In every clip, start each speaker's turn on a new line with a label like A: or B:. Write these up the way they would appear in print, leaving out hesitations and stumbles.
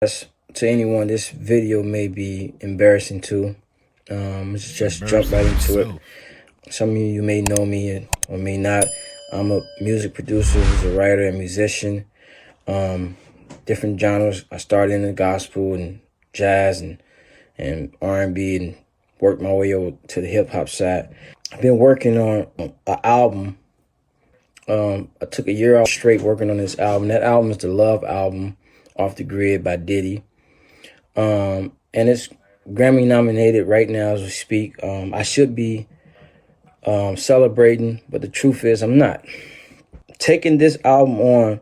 A: To anyone, this video may be embarrassing too. Let's just jump right into it. Some of you may know me or may not. I'm a music producer, who's a writer and musician. Different genres. I started in the gospel and jazz and R&B and worked my way over to the hip hop side. I've been working on an album. I took a year off straight working on this album. That album is the Love album, Off the Grid by Diddy. And it's Grammy nominated right now as we speak. I should be celebrating, but the truth is I'm not. Taking this album on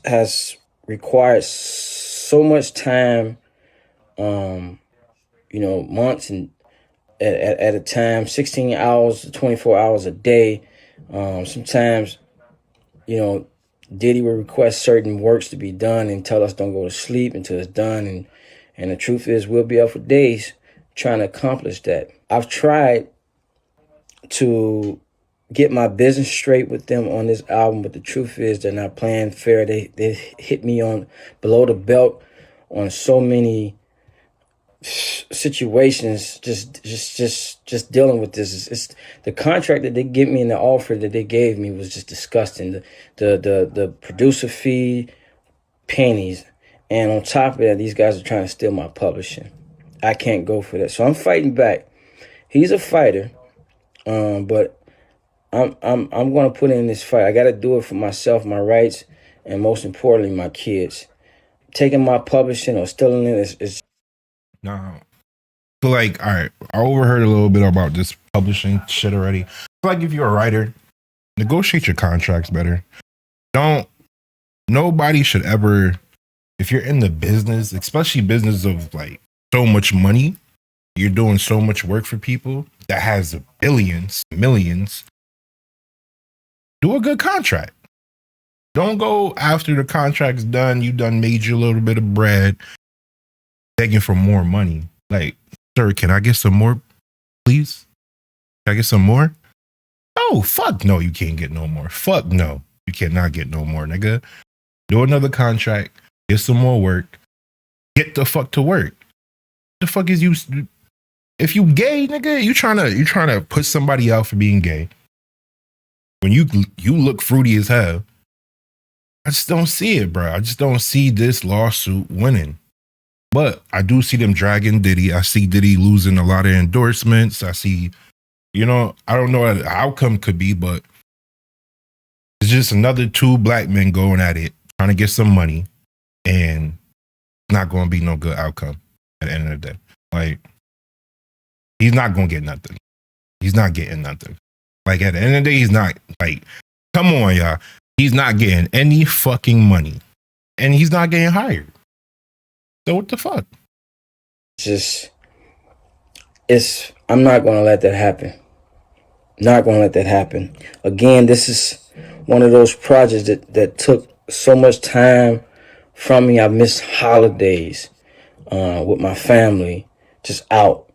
A: has required so much time, months and at a time, 16 hours to 24 hours a day. Sometimes, Diddy will request certain works to be done and tell us don't go to sleep until it's done. And the truth is we'll be up for days trying to accomplish that. I've tried to get my business straight with them on this album, but the truth is they're not playing fair. They hit me on below the belt on so many situations. Just dealing with this. It's the contract that they give me and the offer that they gave me was just disgusting. The producer fee, pennies, and on top of that, these guys are trying to steal my publishing. I can't go for that, so I'm fighting back. He's a fighter, but I'm going to put in this fight. I got to do it for myself, my rights, and most importantly, my kids. Taking my publishing or stealing it is
B: No. So all right, I overheard a little bit about this publishing shit already. If you're a writer, negotiate your contracts better. Nobody should ever, if you're in the business, especially business of so much money, you're doing so much work for people that has billions, millions, do a good contract. Don't go after the contract's done. You done made your little bit of bread, begging for more money. Sir, can I get some more, please? Can I get some more? Oh, fuck no, you can't get no more. Fuck no, you cannot get no more, nigga. Do another contract, get some more work, get the fuck to work. The fuck is you? If you gay, nigga, you trying to put somebody out for being gay. When you look fruity as hell. I just don't see it, bro. I just don't see this lawsuit winning. But I do see them dragging Diddy. I see Diddy losing a lot of endorsements. I see, I don't know what the outcome could be, but it's just another two black men going at it, trying to get some money, and it's not going to be no good outcome at the end of the day. He's not going to get nothing. He's not getting nothing. At the end of the day, he's not, come on, y'all. He's not getting any fucking money. And he's not getting hired. So what the fuck?
A: I'm not going to let that happen. Not going to let that happen. Again, this is one of those projects that took so much time from me. I missed holidays with my family, just out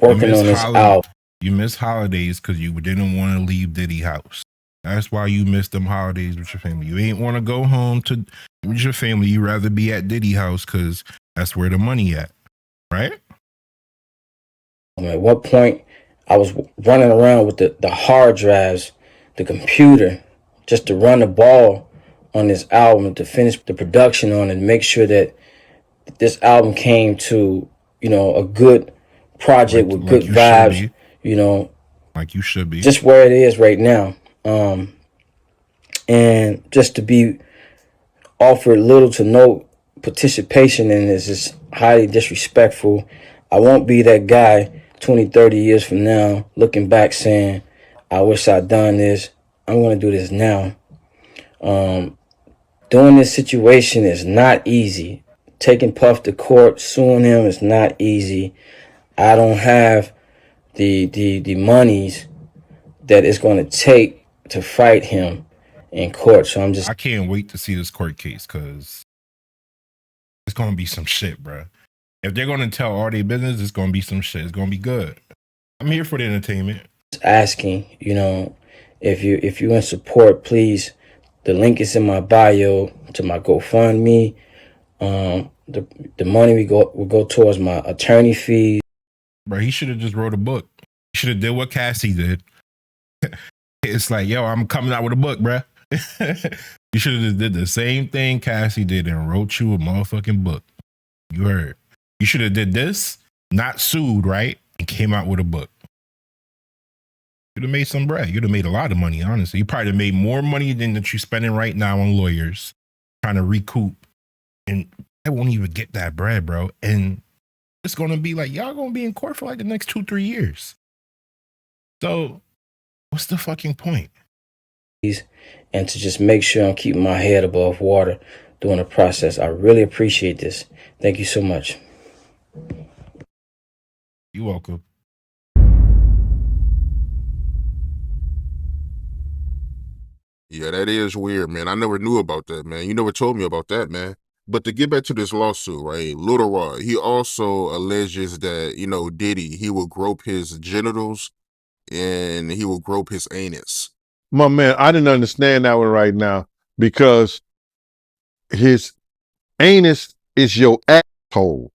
A: working on this album.
B: You missed holidays because you didn't want to leave Diddy house. That's why you missed them holidays with your family. You ain't want to go home with your family. You rather be at Diddy house because that's where the money at, right?
A: At what point I was running around with the hard drives, the computer, just to run the ball on this album, to finish the production on it, make sure that this album came to, a good project with good vibes,
B: Like you should be.
A: Just where it is right now. And just to be offered little to no participation in this is highly disrespectful. I won't be that guy 20, 30 years from now looking back saying, I wish I'd done this. I'm going to do this now. Doing this situation is not easy. Taking Puff to court, suing him is not easy. I don't have the monies that it's going to take to fight him in court. So I
B: can't wait to see this court case because it's going to be some shit, bro. If they're going to tell all their business, it's going to be some shit. It's going to be good. I'm here for the entertainment.
A: Asking, if you in support, please. The link is in my bio to my GoFundMe. the money will go towards my attorney fees.
B: Bro, he should have just wrote a book. He should have did what Cassie did. It's like, yo, I'm coming out with a book, bro. You should have just did the same thing Cassie did and wrote you a motherfucking book. You heard. You should have did this, not sued, right? And came out with a book. You'd have made some bread. You'd have made a lot of money, honestly. You probably made more money than that you're spending right now on lawyers trying to recoup. And I won't even get that bread, bro. And it's going to be like, y'all going to be in court for like the next 2-3 years. So what's the fucking point?
A: And to just make sure I'm keeping my head above water during the process. I really appreciate this. Thank you so much.
B: You're welcome.
C: Yeah, that is weird, man. I never knew about that, man. You never told me about that, man. But to get back to this lawsuit, right? Lil Rod, he also alleges that, Diddy, he will grope his genitals and he will grope his anus.
D: My man, I didn't understand that one right now because his anus is your asshole.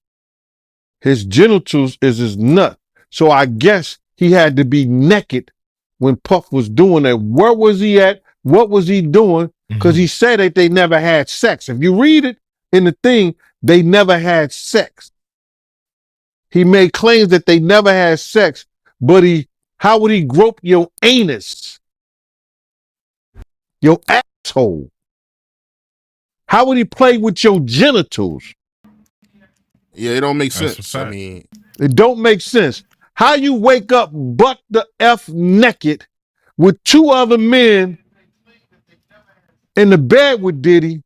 D: His genitals is his nut. So I guess he had to be naked when Puff was doing that. Where was he at? What was he doing? Because he said that they never had sex. If you read it in the thing, they never had sex. He made claims that they never had sex, but how would he grope your anus? Your asshole. How would he play with your genitals?
C: Yeah, it don't make sense. I mean,
D: it don't make sense. How you wake up butt the F naked with 2 other men in the bed with Diddy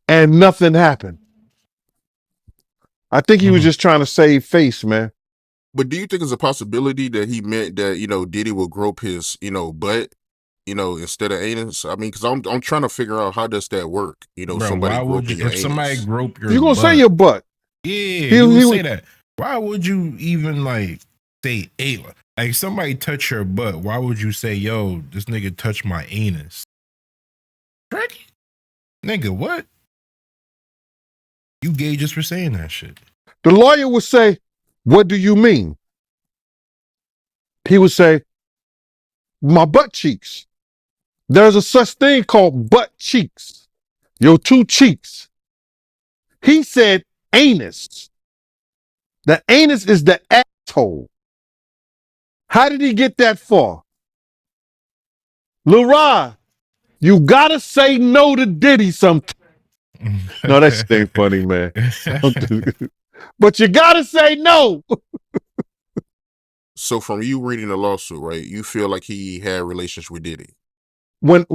D: and nothing happened? I think he was just trying to save face, man.
C: But do you think it's a possibility that he meant that, Diddy will grope his, butt, instead of anus? I mean, because I'm trying to figure out how does that work?
B: Bro,
C: somebody groping your
B: if
C: anus.
B: Somebody grope your
D: You're going to
B: butt,
D: say your butt.
B: Yeah, he would say that. Why would you even say anus? Like somebody touch your butt, why would you say, yo, this nigga touched my anus? Ricky? Nigga, what? You gay just for saying that shit.
D: The lawyer would say, what do you mean? He would say, my butt cheeks. There's a such thing called butt cheeks. Your 2 cheeks. He said anus. The anus is the asshole. How did he get that far? Lil Rod, you gotta say no to Diddy sometimes. No, that shit ain't funny, man. But you gotta say no.
C: So from you reading the lawsuit, right, you feel like he had relations with Diddy?
D: When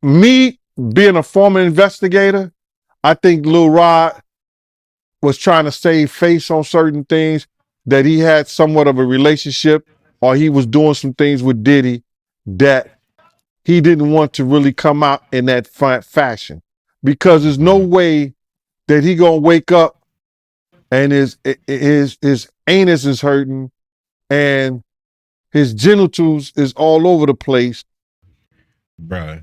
D: me being a former investigator, I think Lil Rod was trying to save face on certain things, that he had somewhat of a relationship or he was doing some things with Diddy that he didn't want to really come out in that fashion, because there's no way that he gonna wake up and his anus is hurting and his genitals is all over the place.
B: Bruh,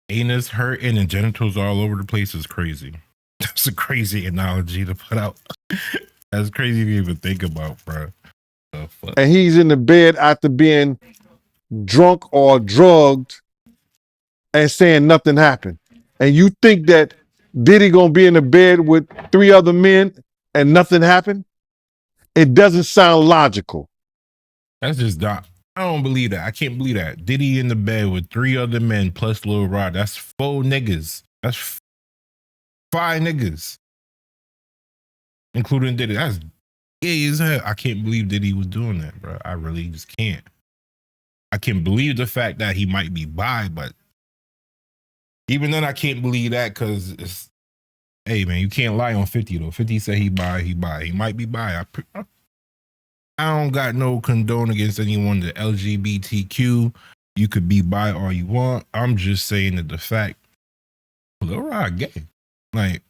B: anus hurting and genitals all over the place is crazy. That's a crazy analogy to put out. That's crazy to even think about, bro.
D: And he's in the bed after being drunk or drugged and saying nothing happened. And you think that Diddy gonna be in the bed with 3 other men and nothing happened? It doesn't sound logical.
B: That's just not. I don't believe that. I can't believe that. Diddy in the bed with 3 other men plus Lil Rod. That's 4 niggas. That's 5 niggas, including Diddy. That's gay as hell. I can't believe Diddy was doing that, bro. I really just can't. I can believe the fact that he might be bi, but even then I can't believe that, because it's, hey man, you can't lie on 50 though. 50 said he bi. He might be bi. I don't got no condone against anyone, the LGBTQ. You could be bi all you want. I'm just saying that the fact, Lil Rod gay. Like,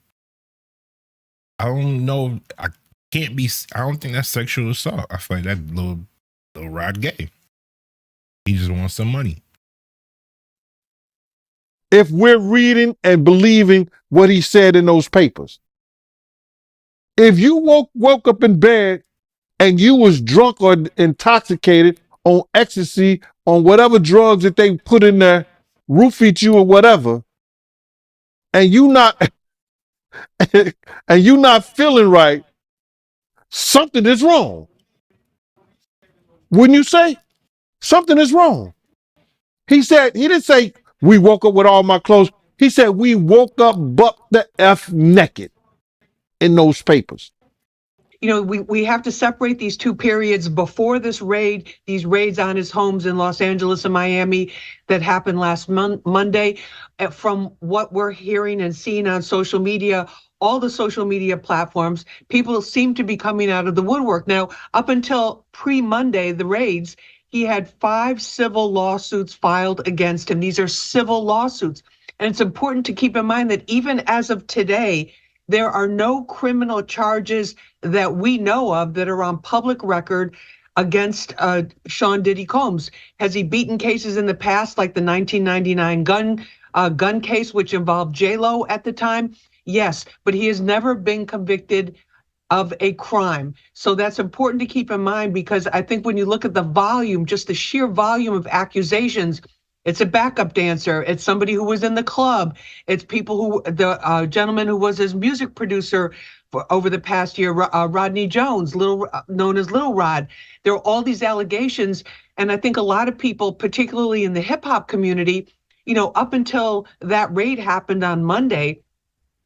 B: I don't know. I don't think that's sexual assault. I feel like that Lil Rod gay. He just wants some money.
D: If we're reading and believing what he said in those papers, If you woke up in bed and you was drunk or intoxicated on ecstasy, on whatever drugs that they put in there, roofied you or whatever, and you not and you not feeling right, something is wrong. Wouldn't you say? Something is wrong. He said, he didn't say we woke up with all my clothes. He said we woke up buck the F naked in those papers.
E: You know, we have to separate these two periods before this raid, these raids on his homes in Los Angeles and Miami that happened last Monday. From what we're hearing and seeing on social media, all the social media platforms, people seem to be coming out of the woodwork. Now, up until pre-Monday, the raids, he had 5 civil lawsuits filed against him. These are civil lawsuits. And it's important to keep in mind that even as of today, there are no criminal charges that we know of that are on public record against Sean Diddy Combs. Has he beaten cases in the past, like the 1999 gun case, which involved J-Lo at the time? Yes, but he has never been convicted of a crime. So that's important to keep in mind, because I think when you look at the volume, just the sheer volume of accusations, it's a backup dancer, it's somebody who was in the club, it's people who, the gentleman who was his music producer for over the past year, Rodney Jones, known as Little Rod. There are all these allegations, and I think a lot of people, particularly in the hip hop community, you know, up until that raid happened on Monday,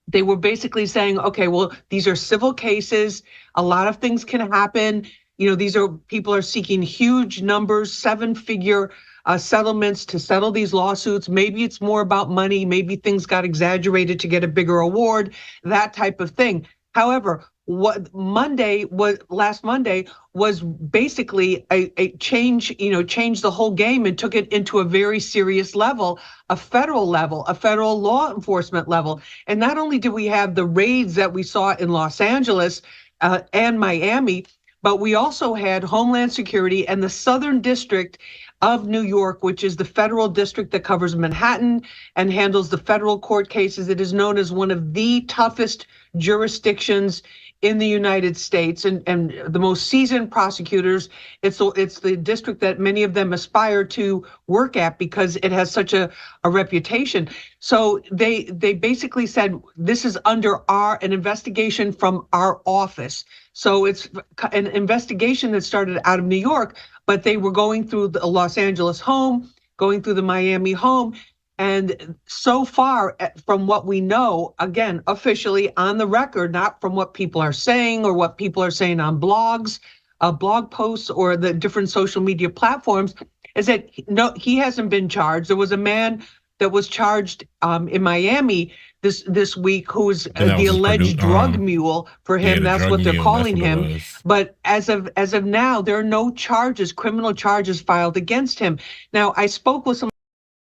E: they were basically saying, okay, well, these are civil cases. A lot of things can happen. You know, these are people are seeking huge numbers, 7-figure settlements to settle these lawsuits. Maybe it's more about money. Maybe things got exaggerated to get a bigger award, that type of thing. However, what last Monday was basically a change, you know, changed the whole game and took it into a very serious level, a federal law enforcement level. And not only did we have the raids that we saw in Los Angeles and Miami, but we also had Homeland Security and the Southern District of New York, which is the federal district that covers Manhattan and handles the federal court cases. It is known as one of the toughest jurisdictions in the United States, and the most seasoned prosecutors. It's the district that many of them aspire to work at because it has such a reputation. So they basically said, this is under an investigation from our office. So it's an investigation that started out of New York, but they were going through the Los Angeles home, going through the Miami home. And so far, from what we know, again, officially on the record, not from what people are saying or what people are saying on blogs, blog posts, or the different social media platforms, is that no, he hasn't been charged. There was a man that was charged in Miami this week who was the alleged drug mule for him. That's what they're calling him. But as of now, there are no charges, criminal charges filed against him. Now, I spoke with some.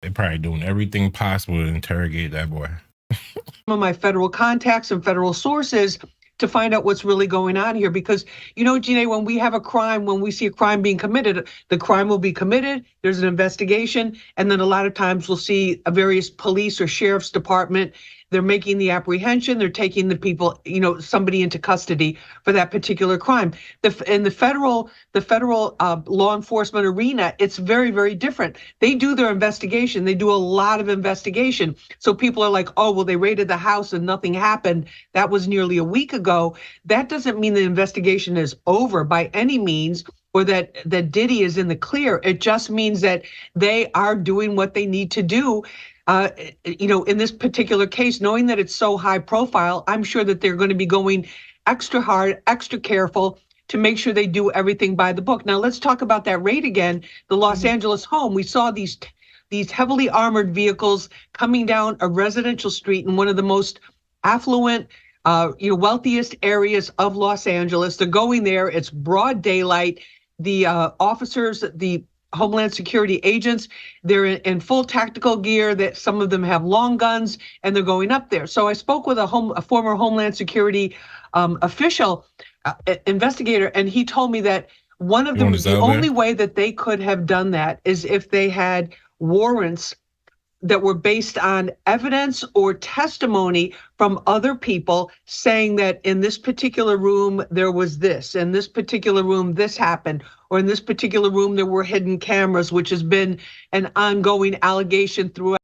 B: They're probably doing everything possible to interrogate that boy.
E: Some of my federal contacts and federal sources to find out what's really going on here. Because, you know, Janae, when we have a crime, when we see a crime being committed, the crime will be committed, there's an investigation, and then a lot of times we'll see a various police or sheriff's department, they're making the apprehension, they're taking the people, you know, somebody into custody for that particular crime. In the federal law enforcement arena, it's very, very different. They do their investigation, they do a lot of investigation. So people are like, oh, well, they raided the house and nothing happened. That was nearly a week ago. That doesn't mean the investigation is over by any means, or that Diddy is in the clear. It just means that they are doing what they need to do. You know, in this particular case, knowing that it's so high profile, I'm sure that they're going to be going extra hard, extra careful to make sure they do everything by the book. Now, let's talk about that raid again. The Los Angeles home, we saw these heavily armored vehicles coming down a residential street in one of the most affluent, wealthiest areas of Los Angeles. They're going there. It's broad daylight. The officers, the Homeland Security agents, they're in full tactical gear, that some of them have long guns, and they're going up there. So I spoke with a former Homeland Security official, investigator, and he told me that the only way that they could have done that is if they had warrants that were based on evidence or testimony from other people saying that in this particular room there was this, in this particular room this happened, or in this particular room there were hidden cameras, which has been an ongoing allegation throughout